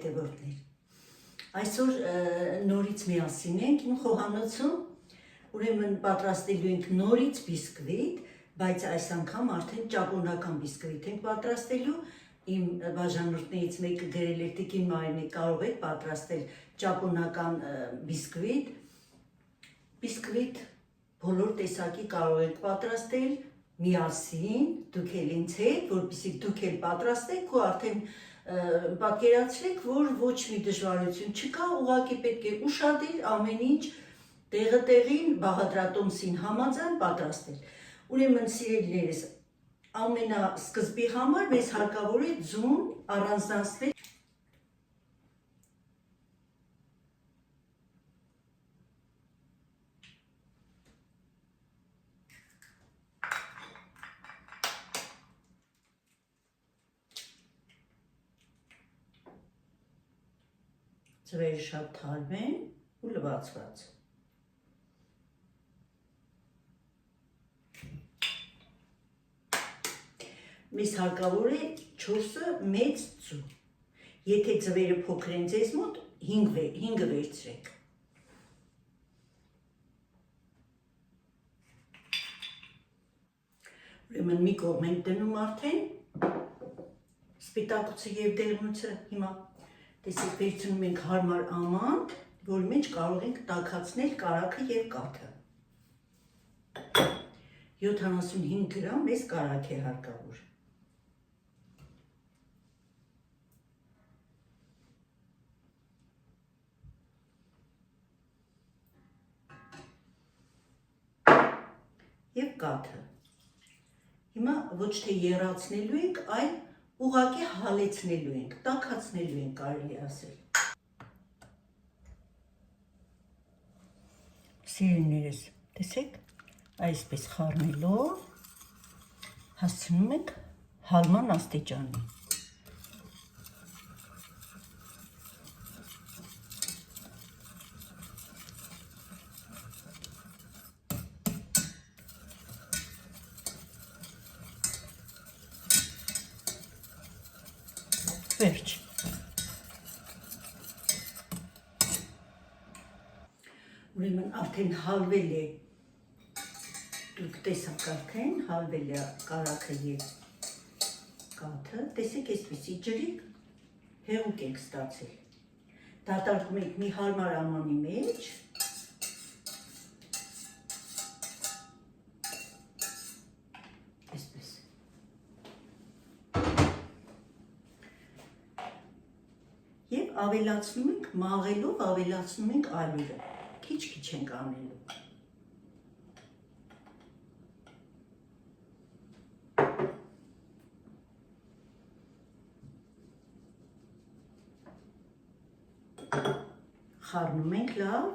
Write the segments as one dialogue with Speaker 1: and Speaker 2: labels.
Speaker 1: հետևորդներ, այսօր նորից միասին ենք իմ խոհանոցում, ուրեմն պատրաստելու ենք նորից բիսկվիտ, բայց այս անգամ արդեն ճապոնական բիսկվիտ ենք պատրաստելու, իմ բաժանորդներից մեկը գրել էր Տիկին Մարինե, կարող եք պատրաստել ճապոնական բիսկվիտ բոլոր տեսակի կարող եք պատրաստել միասին, դուք էլ ինձ հետ, որպեսզի դուք էլ պատրաստեք ու արդեն պատկերացրեք, որ ոչ մի դժվարություն չկա, ուղղակի պետք է ուշադիր ամեն ինչ տեղը տեղին բաղադրատոմսին համաձայն պատրաստել։ Ուրեմն սիրելիներս, ամենասկզբի համար մեզ հարկավոր է ձուն առանձնացնել ձվերը շատ թարմ են ու լվացված։ Մեզ հարկավոր է 4 մեծ ձու։ Եթե ձվերը փոքր են ձեզ մոտ, 5-ը վերցրեք։ Ուրեմն մի կողմ ենք դնում արդեն սպիտակուցը և դեղնուցը հիմա տեսեք վերցնում ենք հարմար ամանդ, որ մեջ կարող ենք տաքացնել կարագը և կաթը։ 75 գրամ մեզ կարագ է հարկավոր։ Եվ կաթը։ Հիմա ոչ թե եռացնելու ենք, այլ ուղղակի հալեցնելու ենք, տաքացնելու ենք կարելի ասել։ Սիրելիներս, տեսեք, այսպես խառնելով հասցնում ենք հալման աստիճանի։ Վերջ։ Ուրեմն արդեն հալվել է, դուք տեսաք արդեն, հալվել է կարագը և կաթը, տեսեք այսպիսի ջրիկ հեղուկ ենք ստացել։ Դատարկում ենք մի հարմար ամանի մեջ, այսպես։ Եվ ավելացնում ենք, մաղելով ավելացնում ենք ալյուրը, քիչ-քիչ ենք անելու։ Խառնում ենք լավ,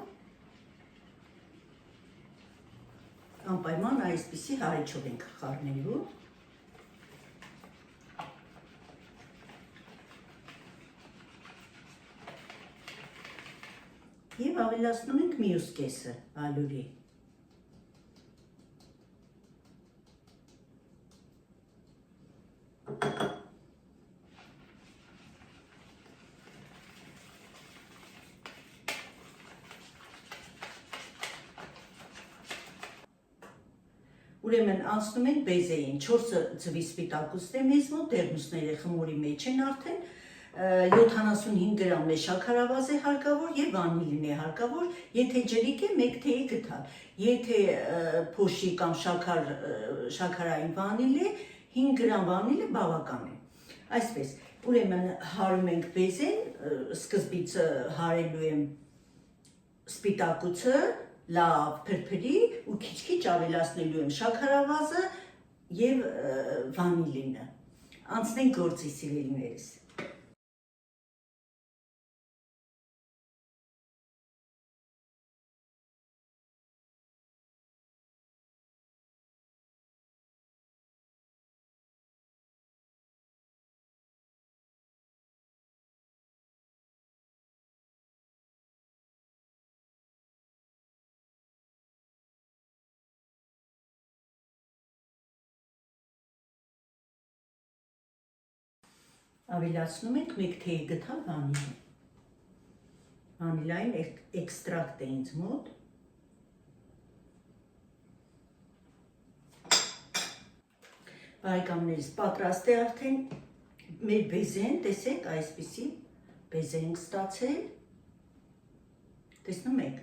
Speaker 1: անպայման այսպիսի հարիչով ենք խառնելու։ Եվ ավելացնում ենք մյուս կեսը ալյուրի։ Ուրեմն անցնում ենք բեզեին, 4 ձվի սպիտակուցն է մեզ մոտ, դեղնուցները խմորի մեջ են արդեն, 75 գրամ է շաքարավազ է հարկավոր և վանիլին է հարկավոր, եթե ջրիկ է 1 թեյի գդալ, եթե փոշի կամ շաքարային վանիլ է, 5 գրամ վանիլը բավական է։ Այսպես, ուրեմն հարում ենք բեզեն, սկզբից հարելու եմ սպիտակուցը, լավ փրփրի ու քիչ-քիչ ավելացնելու եմ շաքարավազը և վանիլինը։ Անցնենք գործի, սիրելիներս։ ավելացնում ենք 1 թեյ գթալ վանիլա։ Վանիլային էքստրակտ է ինձ մոտ։ Բարեկամներս, պատրաստ է արդեն մեր բեզեն, տեսեք, այսպիսի բեզե ենք ստացել։ Տեսնում եք,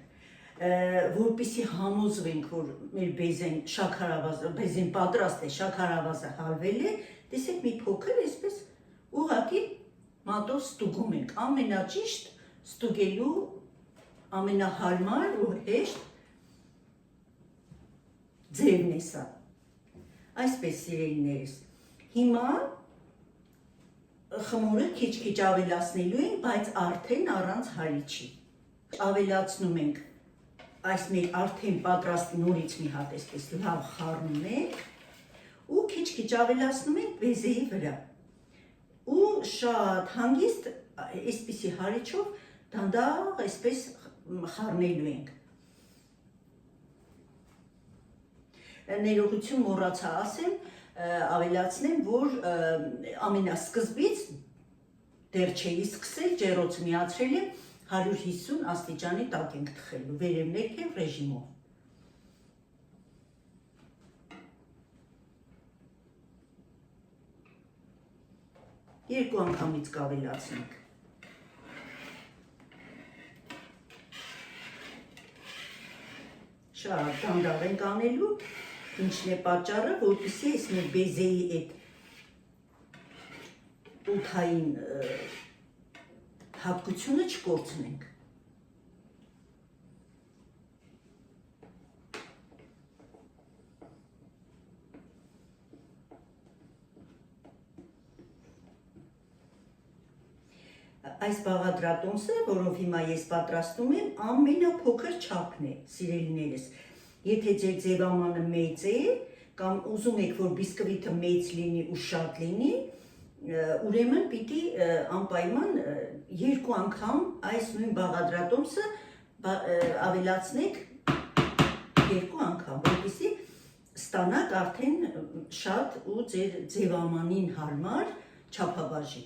Speaker 1: որպեսզի համոզվենք, որ մեր բեզեն պատրաստ է, շաքարավազը հալվել է, տեսեք մի փոքր այսպես ուղղակի մատով ստուգում ենք, ամենաճիշտ ստուգելու ամենահարմար ու հեշտ ձևն է սա։ Այսպես սիրելիներս, հիմա խմորը քիչ-քիչ ավելացնելու ենք, բայց արդեն առանց հարիչի։ Ավելացնում ենք այս մեր արդեն պատրաստ նորից մի հատ այսպես լավ խառնում ենք ու քիչ-քիչ ավելացնում ենք բեզեի վրա։ Ու շատ հանգիստ այսպիսի հարիչով դանդաղ այսպես խառնելու ենք։ Ներողություն մոռացա ասեմ, ավելացնեմ, որ ամենասկզբից դեռ չէի սկսել, ջեռոցը միացրել եմ 150 աստիճանի տակ ենք թխելու, վերև ներքև ռեժիմով։ Երկու անգամից կավելացնենք։ Շատ դանդաղ ենք անելու, ինչն է պատճառը, որպեսզի այս մեր բեզեի այդ օդային հատկությունը չկորցնենք։ Այս բաղադրատոմսը, որով հիմա ես պատրաստում եմ, ամենափոքր չափն է, սիրելիներս։ Եթե ձեր ձևամանը մեծ է, կամ ուզում եք, որ բիսկվիտը մեծ լինի ու շատ լինի, ուրեմն պիտի անպայման 2 անգամ այս նույն բաղադրատոմսը ավելացնեք 2 անգամ, որպեսզի ստանաք արդեն շատ ու ձեր ձևամանին հարմար չափաբաժի։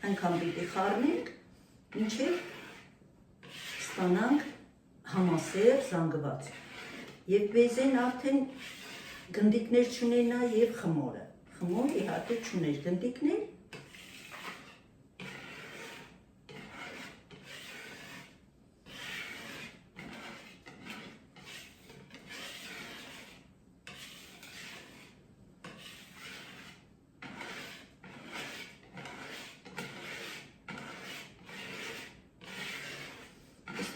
Speaker 1: Այնքան պիտի խառնենք, մինչև ստանանք համասեր զանգված։ Եվ բեզեն արդեն գնդիկներ չունենա և խմորը։ Խմոր իհարկե չուներ գնդիկներ։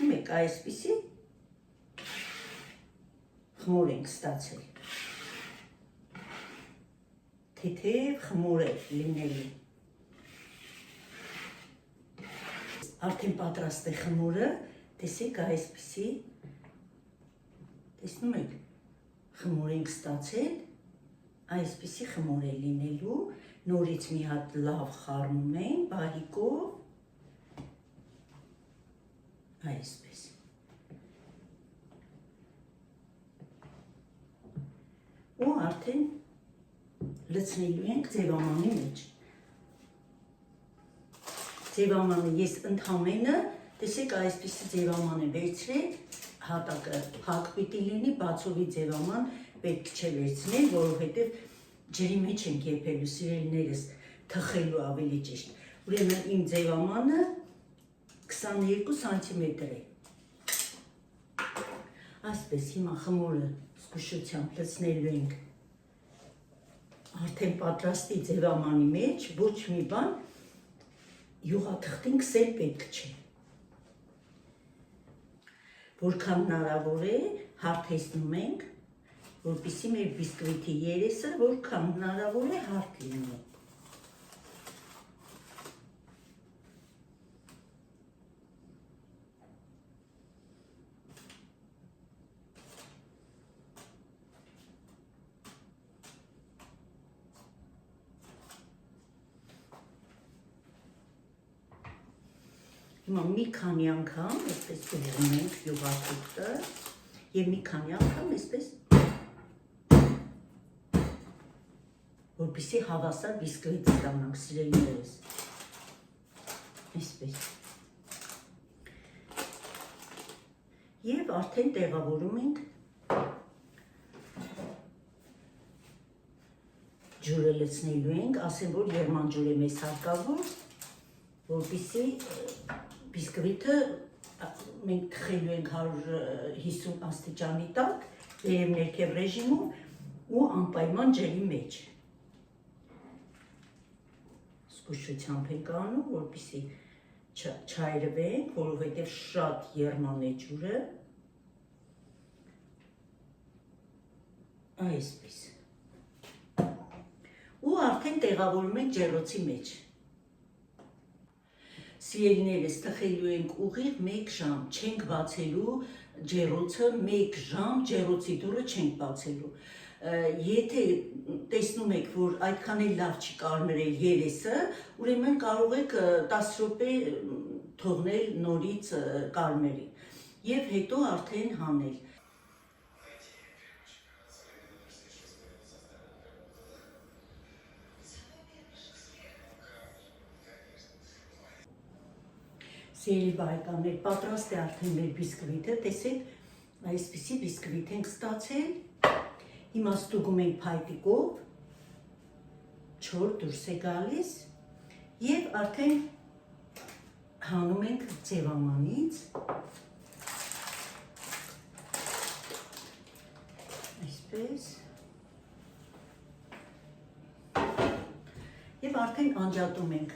Speaker 1: Մեկ այսպիսի խմոր ենք ստացել, թեթև խմոր է լինելու։ Արդեն պատրաստ է խմորը, տեսեք այսպիսի, տեսնում եք, խմոր ենք ստացել, այսպիսի խմոր է լինելու, նորից մի հատ լավ խառնում ենք, բահիկով, այսպես։ Ու արդեն լցնելու ենք ձևամանի մեջ։ Ձևամանը ես ընդամենը, տեսեք այսպիսի ձևաման է վերցրել, հատակը փակ պիտի լինի, բացովի ձևաման պետք չէ վերցնել, որովհետև ջրի մեջ ենք եփելու, սիրելիներս, թխելու ավելի ճիշտ։ Ուրեմն իմ ձևամանը 22 սանտիմետր է։ Այսպես հիմա խմորը զգուշությամբ լցնելու ենք արդեն պատրաստի ձևամանի մեջ, ոչ մի բան յուղաթղթին քսել պետք չէ։ Որքան հնարավոր է հարթեցնում ենք, որպեսզի մեր բիսկվիտի երեսը որքան հնարավոր է հարթ լինի։ Հիմա մի քանի անգամ այսպես գնում ենք յուղաթուղթը եւ մի քանի անգամ այսպես որպեսզի հավասար բիսկվիտ ստանանք, սիրելիներս։ Այսպես։ Եվ արդեն տեղավորում ենք ջուրը լցնելու ենք, ասեմ, որ երման ջուր է մեզ հարկավոր, որպեսզի բիսկվիթը մենք թխելու ենք 150 աստիճանի տակ, վերև ներքև ռեժիմում ու անպայման ջրի մեջ։ Զգուշությամբ ենք անում, որպեսզի չայրվենք, որովհետև շատ երման է ջուրը։ Այսպես։ Ու արդեն տեղավորում ենք ջեռոցի մեջ։ Սիրելիներս, թխելու ենք ուղիղ 1 ժամ, չենք բացելու ջեռոցը 1 ժամ, ջեռոցի դուռը չենք բացելու։ Եթե տեսնում եք, որ այդքան էլ լավ չի կարմրել երեսը, ուրեմն կարող եք 10 րոպե թողնել նորից կարմերի եւ հետո արդեն հանել։ Սիրելի բարեկամներ, պատրաստ է արդեն մեր բիսկվիթը, տեսեք, այսպիսի բիսկվիթ ենք ստացել։ Հիմա ստուգում ենք փայտիկով, չոր դուրս է գալիս եւ արդեն հանում ենք ձևամանից։ Այսպես։ Եվ արդեն անջատում ենք։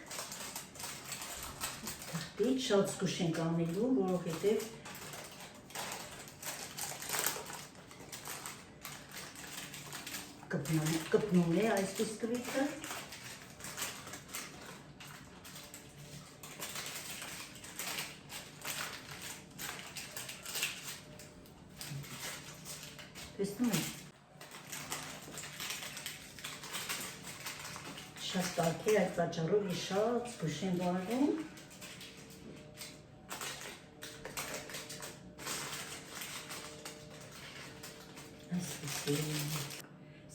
Speaker 1: Շատ զգուշ ենք անելու, որովհետև կպնում է այս բիսկվիթը։ Տեսնում եք։ Շատ տաք է, այդ պատճառով շատ զգուշ եմ վարում։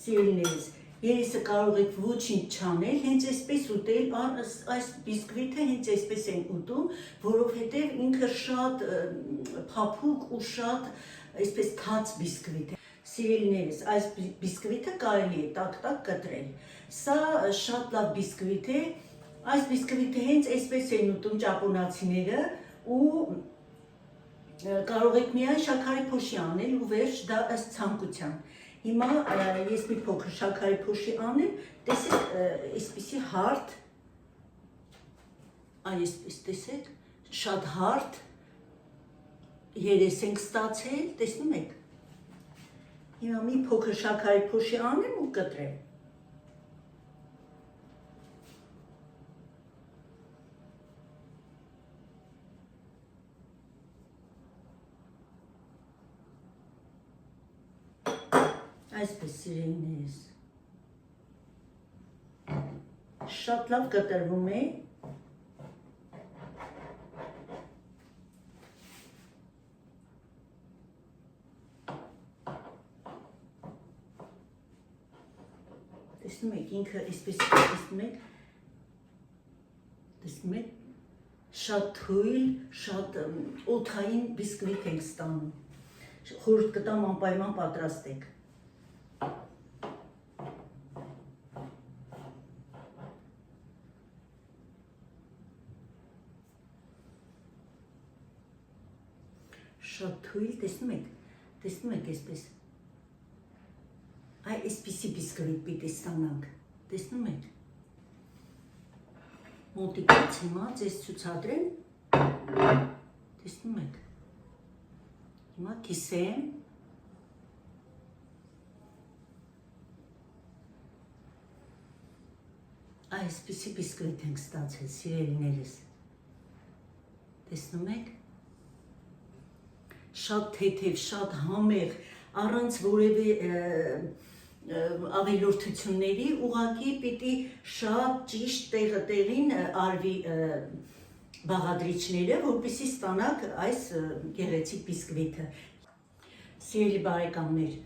Speaker 1: Սիրելիներս, երեսը կարող եք ոչինչ չանել, հենց այսպես ուտել, այս բիսկվիթը հենց այսպես են ուտում, որովհետև ինքը շատ փափուկ ու շատ այսպես թաց բիսկվիթ է։ Սիրելիներս, այս բիսկվիթը կարելի է տակ-տակ կտրել։ Սա շատ լավ բիսկվիթ է, այս բիսկվիթը հենց այսպես են ուտում ճապոնացիները ու կարող եք միայն շաքարի փոշի անել ու վերջ, դա ըստ ցանկության։ Հիմա ես մի փոքր շաքարի փոշի անեմ, տեսեք, այսպիսի հարթ, այսպես տեսեք, շատ հարթ երես ենք ստացել, տեսնում եք։ Հիմա մի փոքր շաքարի փոշի անեմ ու կտրեմ։ Այսպես սիրելիներս, շատ լավ կտրվում է, տեսնում եք, ինքը այսպես տեսնում եք, շատ թույլ, շատ օդային բիսկվիթ ենք ստանում, խորհուրդ կտամ անպայման պատրաստեք։ Շատ թույլ, տեսնում եք այսպես, այսպիսի բիսկվիթ պիտի ստանանք, տեսնում եք, մոտիկից հիմա ձեզ ցուցադրեմ, տեսնում եք, հիմա կիսեմ, այսպիսի բիսկվիթ ենք ստացել, սիրելիներս, տեսնում եք, շատ թեթև, շատ համեղ, առանց որևէ ավելորդությունների, ուղղակի պիտի շատ ճիշտ տեղին արվի բաղադրիչները, որպեսզի ստանաք այս գեղեցիկ բիսկվիթը։ Սիրելի բարեկամներ,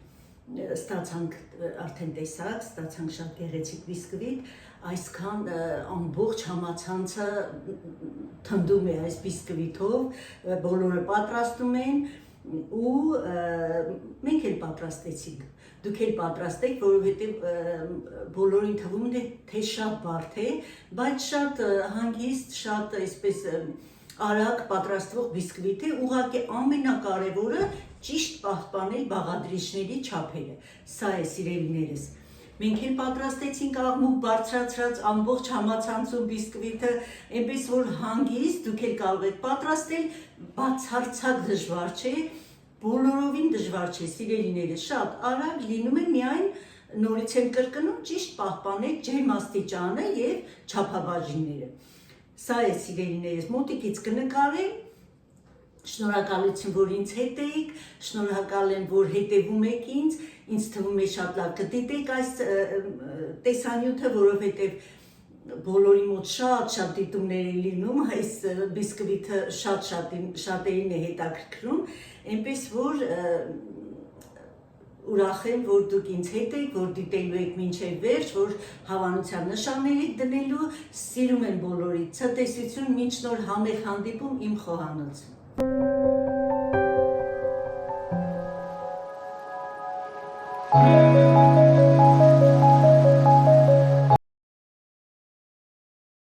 Speaker 1: ստացանք արդեն տեսակ, ստացանք շատ գեղեցիկ բիսկվիթ, այսքան ամբողջ համացանցը թնդում է այս բիսկվիթով, բոլորը պատրաստում են ու մենք էլ պատրաստեցինք։ Դուք էլ պատրաստեք, որովհետև բոլորին թվում է, թե շատ բարդ է, բայց շատ հանգիստ, շատ այսպես արագ պատրաստվող բիսկվիթ է, ուղղակի ամենակարևորը ճիշտ պահպանել բաղադրիչների չափերը։ Սա է, սիրելիներս։ Մենք էլ պատրաստեցինք աղմուկ բարձրացրած ամբողջ համացանցում բիսկվիթը, այնպես որ հանգիստ դուք էլ կարող եք պատրաստել, բացարձակ դժվար չէ, բոլորովին դժվար չէ, սիրելիներս, շատ արագ լինում է, միայն նորից եմ կրկնում, ճիշտ պահպանեք ջերմ աստիճանը եւ չափաբաժինները։ Սա է, սիրելիներս, մոտիկից կնկարեմ։ Շնորհակալություն, որ ինձ հետ էիք, շնորհակալ եմ, որ հետևում եք ինձ թվում է շատ լավ կդիտեք այս տեսանյութը, որովհետև բոլորի մոտ շատ դիտումներ են լինում, այս բիսկվիթը շատերին է հետաքրքրում, այնպես որ ուրախ եմ, որ դուք ինձ հետ եք, որ դիտելու եք մինչև վերջ, որ հավանության նշաններ եք դնելու, սիրում եմ բոլորիդ, ցտեսություն, մինչ նոր համեղ հանդիպում իմ խոհանոցում։
Speaker 2: Thank you.